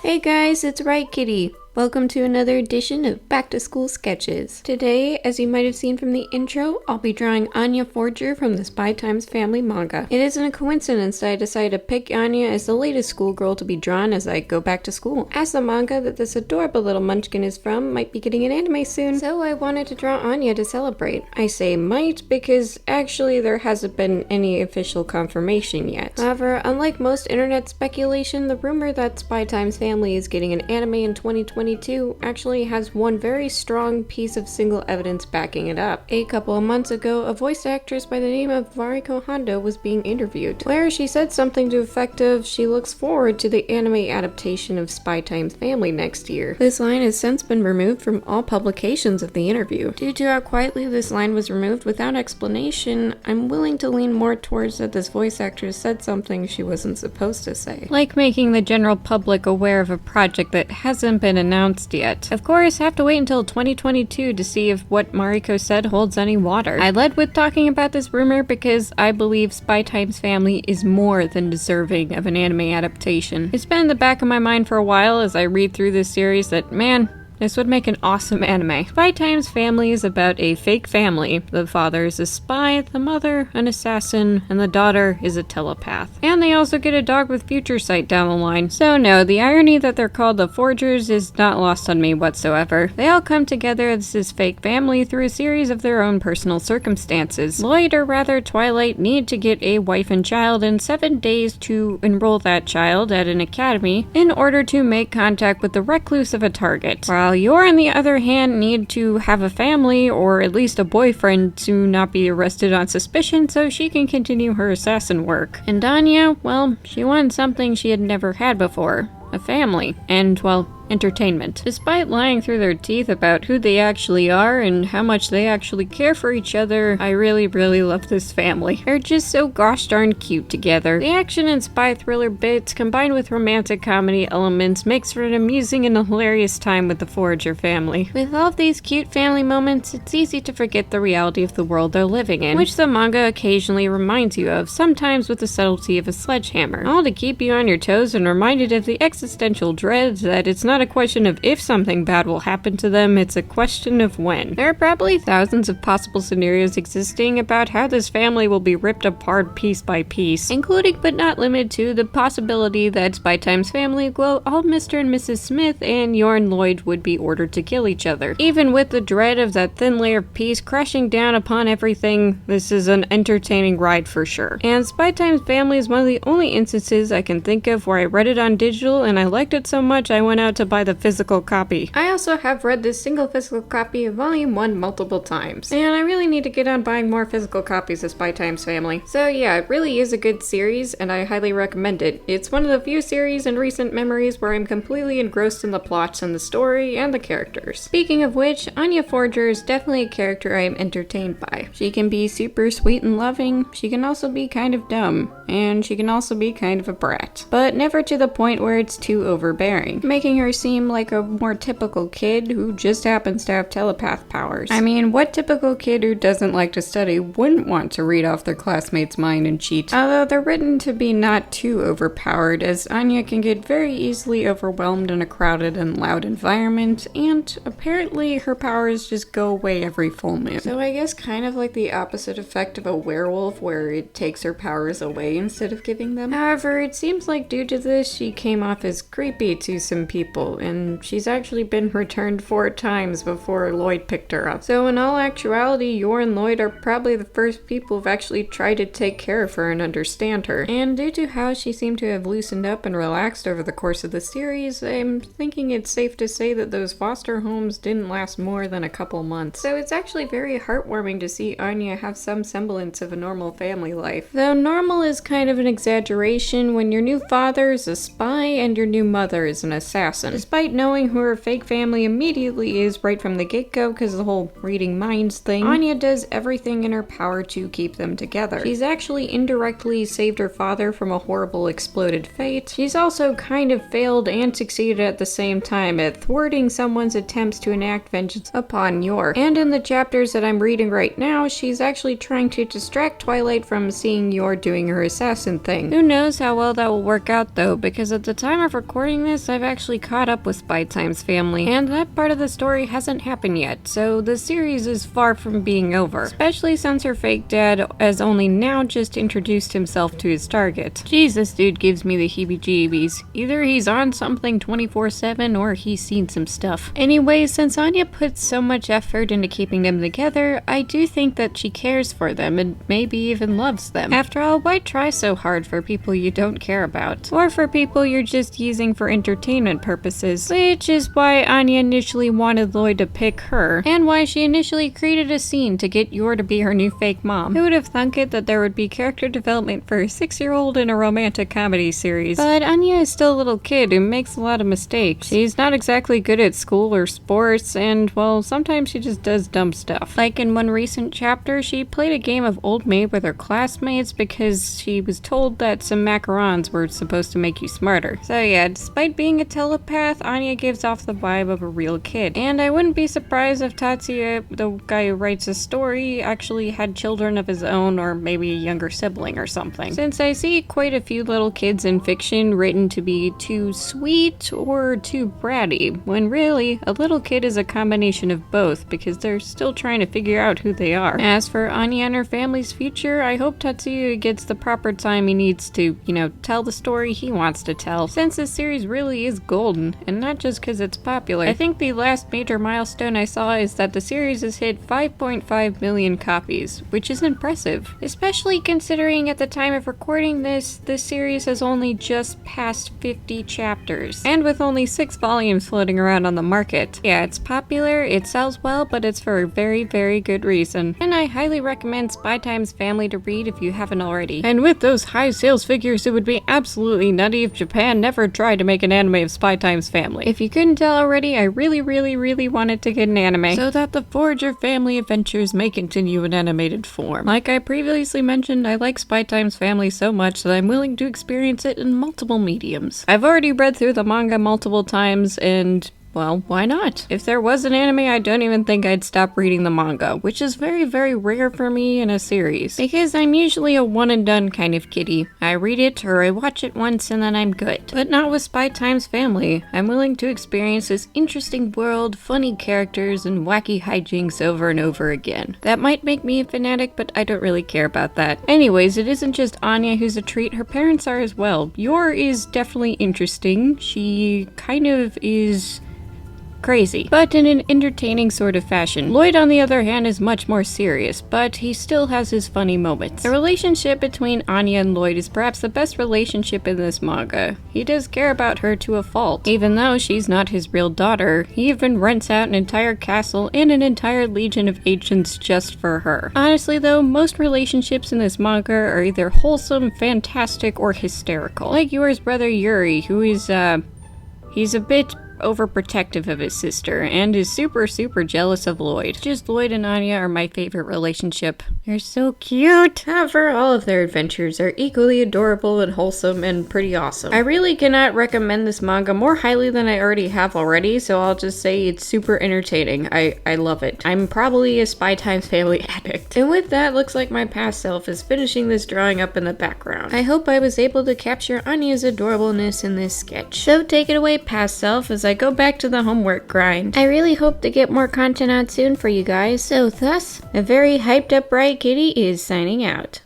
Hey guys, it's Riot Kitty. Welcome to another edition of Back to School Sketches. Today, as you might have seen from the intro, I'll be drawing Anya Forger from the Spy Times family manga. It isn't a coincidence that I decided to pick Anya as the latest schoolgirl to be drawn as I go back to school, as the manga that this adorable little munchkin is from might be getting an anime soon, so I wanted to draw Anya to celebrate. I say might because actually there hasn't been any official confirmation yet. However, unlike most internet speculation, the rumor that Spy Times family is getting an anime in 2022 actually has one very strong piece of single evidence backing it up. A couple of months ago, a voice actress by the name of Variko Hondo was being interviewed, where she said something to the effect of she looks forward to the anime adaptation of Spy Times family next year. This line has since been removed from all publications of the interview. Due to how quietly this line was removed without explanation, I'm willing to lean more towards that this voice actress said something she wasn't supposed to say. Like making the general public aware of a project that hasn't been announced yet. Of course, have to wait until 2022 to see if what Mariko said holds any water. I led with talking about this rumor because I believe Spy Times family is more than deserving of an anime adaptation. It's been in the back of my mind for a while as I read through this series that, man, this would make an awesome anime. Spy Times family is about a fake family. The father is a spy, the mother an assassin, and the daughter is a telepath. And they also get a dog with future sight down the line. So no, the irony that they're called the Forgers is not lost on me whatsoever. They all come together as this fake family through a series of their own personal circumstances. Lloyd, or rather Twilight, need to get a wife and child in 7 days to enroll that child at an academy in order to make contact with the recluse of a target. While Yor, on the other hand, need to have a family, or at least a boyfriend, to not be arrested on suspicion so she can continue her assassin work. And Anya, well, she wanted something she had never had before. A family. And, well, entertainment. Despite lying through their teeth about who they actually are and how much they actually care for each other, I really love this family. They're just so gosh darn cute together. The action and spy thriller bits combined with romantic comedy elements makes for an amusing and hilarious time with the Forger family. With all of these cute family moments, it's easy to forget the reality of the world they're living in, which the manga occasionally reminds you of, sometimes with the subtlety of a sledgehammer. All to keep you on your toes and reminded of the existential dread that it's not a question of if something bad will happen to them, it's a question of when. There are probably thousands of possible scenarios existing about how this family will be ripped apart piece by piece, including but not limited to the possibility that Spy Times family, well, all Mr. and Mrs. Smith and Yor and Lloyd would be ordered to kill each other. Even with the dread of that thin layer of peace crashing down upon everything, this is an entertaining ride for sure. And Spy Times family is one of the only instances I can think of where I read it on digital and I liked it so much I went out to buy the physical copy. I also have read this single physical copy of Volume 1 multiple times, and I really need to get on buying more physical copies of Spy Times family. So yeah, it really is a good series, and I highly recommend it. It's one of the few series in recent memories where I'm completely engrossed in the plots and the story and the characters. Speaking of which, Anya Forger is definitely a character I am entertained by. She can be super sweet and loving, she can also be kind of dumb, and she can also be kind of a brat, but never to the point where it's too overbearing, making her seem like a more typical kid who just happens to have telepath powers. I mean, what typical kid who doesn't like to study wouldn't want to read off their classmate's mind and cheat? Although they're written to be not too overpowered, as Anya can get very easily overwhelmed in a crowded and loud environment, and apparently her powers just go away every full moon. So I guess kind of like the opposite effect of a werewolf, where it takes her powers away instead of giving them. However, it seems like due to this, she came off as creepy to some people, and she's actually been returned 4 times before Lloyd picked her up. So in all actuality, Yor and Lloyd are probably the first people who've actually tried to take care of her and understand her. And due to how she seemed to have loosened up and relaxed over the course of the series, I'm thinking it's safe to say that those foster homes didn't last more than a couple months. So it's actually very heartwarming to see Anya have some semblance of a normal family life. Though normal is kind of an exaggeration when your new father is a spy and your new mother is an assassin. Despite knowing who her fake family immediately is right from the get-go because of the whole reading minds thing, Anya does everything in her power to keep them together. She's actually indirectly saved her father from a horrible exploded fate. She's also kind of failed and succeeded at the same time at thwarting someone's attempts to enact vengeance upon York. And in the chapters that I'm reading right now, she's actually trying to distract Twilight from seeing York doing her assassin thing. Who knows how well that will work out though, because at the time of recording this, I've actually caught up with Spy Time's family, and that part of the story hasn't happened yet, so the series is far from being over, especially since her fake dad has only now just introduced himself to his target. Jeez, this dude gives me the heebie-jeebies. Either he's on something 24/7 or he's seen some stuff. Anyway, since Anya puts so much effort into keeping them together, I do think that she cares for them and maybe even loves them. After all, why try so hard for people you don't care about? Or for people you're just using for entertainment purposes? Which is why Anya initially wanted Lloyd to pick her, and why she initially created a scene to get Yor to be her new fake mom. Who would have thunk it that there would be character development for a 6-year-old in a romantic comedy series? But Anya is still a little kid who makes a lot of mistakes. She's not exactly good at school or sports, and well, sometimes she just does dumb stuff. Like in one recent chapter, she played a game of Old Maid with her classmates because she was told that some macarons were supposed to make you smarter. So yeah, despite being a telepath, Anya gives off the vibe of a real kid. And I wouldn't be surprised if Tatsuya, the guy who writes the story, actually had children of his own, or maybe a younger sibling or something. Since I see quite a few little kids in fiction written to be too sweet or too bratty, when really, a little kid is a combination of both, because they're still trying to figure out who they are. As for Anya and her family's future, I hope Tatsuya gets the proper time he needs to, tell the story he wants to tell, since this series really is golden, and not just because it's popular. I think the last major milestone I saw is that the series has hit 5.5 million copies, which is impressive, especially considering at the time of recording this series has only just passed 50 chapters, and with only 6 volumes floating around on the market. Yeah, it's popular, it sells well, but it's for a very, very good reason, and I highly recommend Spy Time's family to read if you haven't already. And with those high sales figures, it would be absolutely nutty if Japan never tried to make an anime of Spy Time's family. If you couldn't tell already, I really, really, really wanted to get an anime, so that the Forger family adventures may continue in animated form. Like I previously mentioned, I like Spy Time's family so much that I'm willing to experience it in multiple mediums. I've already read through the manga multiple times, and well, why not? If there was an anime, I don't even think I'd stop reading the manga, which is very, very rare for me in a series, because I'm usually a one and done kind of kitty. I read it or I watch it once and then I'm good. But not with Spy Time's family. I'm willing to experience this interesting world, funny characters, and wacky hijinks over and over again. That might make me a fanatic, but I don't really care about that. Anyways, it isn't just Anya who's a treat, her parents are as well. Yor is definitely interesting. She kind of is crazy, but in an entertaining sort of fashion. Lloyd, on the other hand, is much more serious, but he still has his funny moments. The relationship between Anya and Lloyd is perhaps the best relationship in this manga. He does care about her to a fault. Even though she's not his real daughter, he even rents out an entire castle and an entire legion of agents just for her. Honestly though, most relationships in this manga are either wholesome, fantastic, or hysterical. Like Yor's brother Yuri, who is, he's a bit overprotective of his sister and is super jealous of Lloyd. Just Lloyd and Anya are my favorite relationship. They're so cute. However, all of their adventures are equally adorable and wholesome and pretty awesome. I really cannot recommend this manga more highly than I already have already, so I'll just say it's super entertaining. I love it. I'm probably a Spy Time's family addict. And with that, looks like my past self is finishing this drawing up in the background. I hope I was able to capture Anya's adorableness in this sketch. So take it away, past self, as I go back to the homework grind. I really hope to get more content out soon for you guys, so thus, a very hyped up Riot Kitty is signing out.